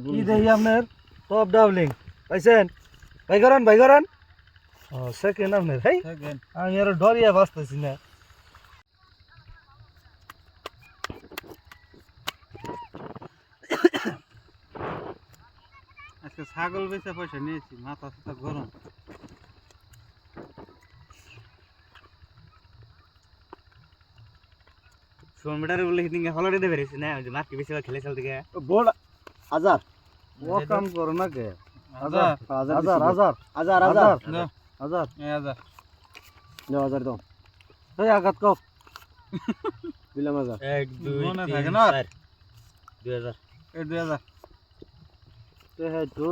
কি দেখি আপনার টপ ডাবলিং পাইছেন? ভাই করেন ও সেকেন্ড আপনার হেই আমি আরো ডরিয়া বাঁচতেছি না। আজকে ছাগল বেচে পয়সা নিয়েছি, মাথা সাথে গরম। সোমবারে বলে হিদিনকে হলরে দেবে রেছি না যে মার্কে বেশি খেলে চল দিকে বোর্ড হাজার ও কাম করো না কে? হাজার হাজার হাজার হাজার হাজার হাজার এই 1000 দাও এই আঘাত কও দিলাম 1000 1 2 মনে 3 থাকে না? 4 2000 এই 2000 তে হে তো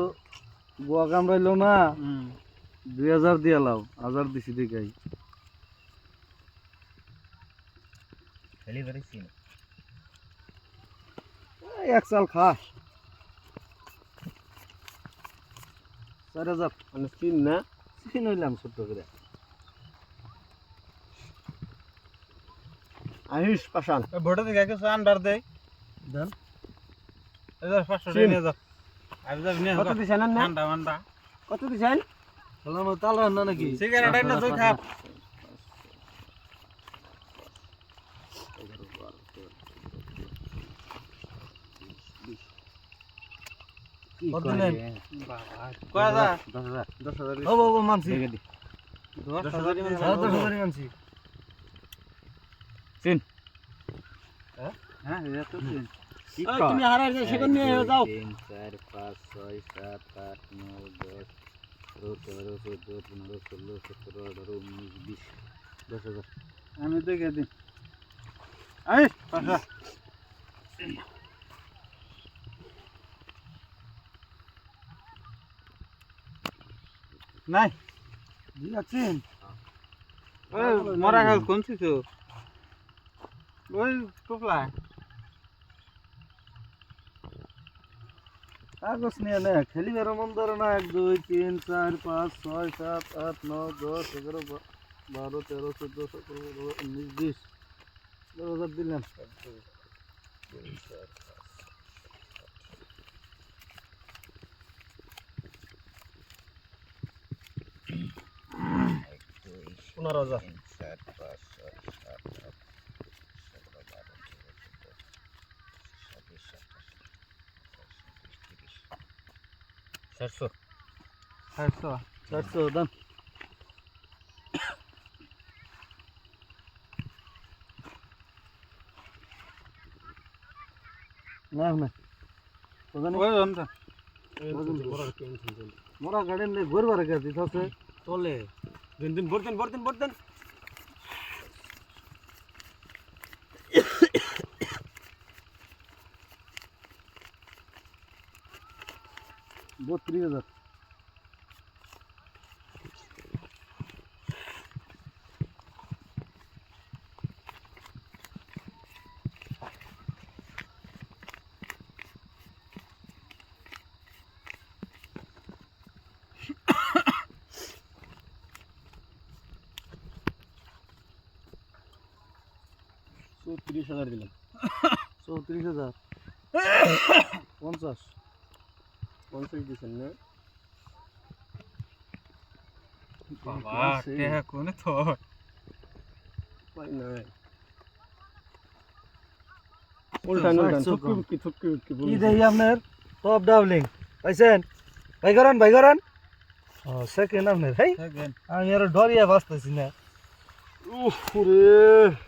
বুয়া কামড়াইলো না 2000 দিয়ে লাও 1000 দিছি দেখাই খেলি করেছি এক সাল খাস 4000 মানে তিন না তিন হইলাম ছোট্ট করে আয়ুষ পাশান ভোটে দিকে কিছু আন্ডার দেয় দেন 1500 টাকা নিয়ে যাও। আমি যাব নিয়ে কত দিছেন না ঠান্ডা মান্ডা কত দিছেন হলাম তাল রান্না নাকি সিগারেট না তুই খা। কত দিলেন কয় যা 10000 ও বাবা মানছি 10000 10,000 মানছি হ্যাঁ এটা তো তুমি হারাই যাও সেখানে নিয়ে যাও 3 4 5 6 7 8 9 10 11 12 13 14 15 16 17 18 19 20 10000 আমি দেখে দিই আই পাশা নাই দিয়াছেন ওই মরা খাল কোন ছিল ওই টুকলা কাগজ নিয়ে নে খেলিবার মন ধরে না 1 2 3 4 5 6 7 8 9 10 11 12 13 14 17 19 20 10,000 দিলাম পনেরো হাজার 4 5 6 7 8 400 400 দাম না না ওই অন্ত মোরা গাড়ি নিয়ে ঘুরবার গেছি তাতে চলে দিন বর্তন 32,000 34,000 দিলাম 34,000 50 50 দিছেন না বাবা টেহা কোনে তো পাই নাই উল্টান থুকি কি দেখি আপনার টপ ডাবলিং পাইছেন? ভাই করেন ও সেকেন্ড আপনার হেই আমি আরো ডরিয়া বাঁচতেছি না উফ রে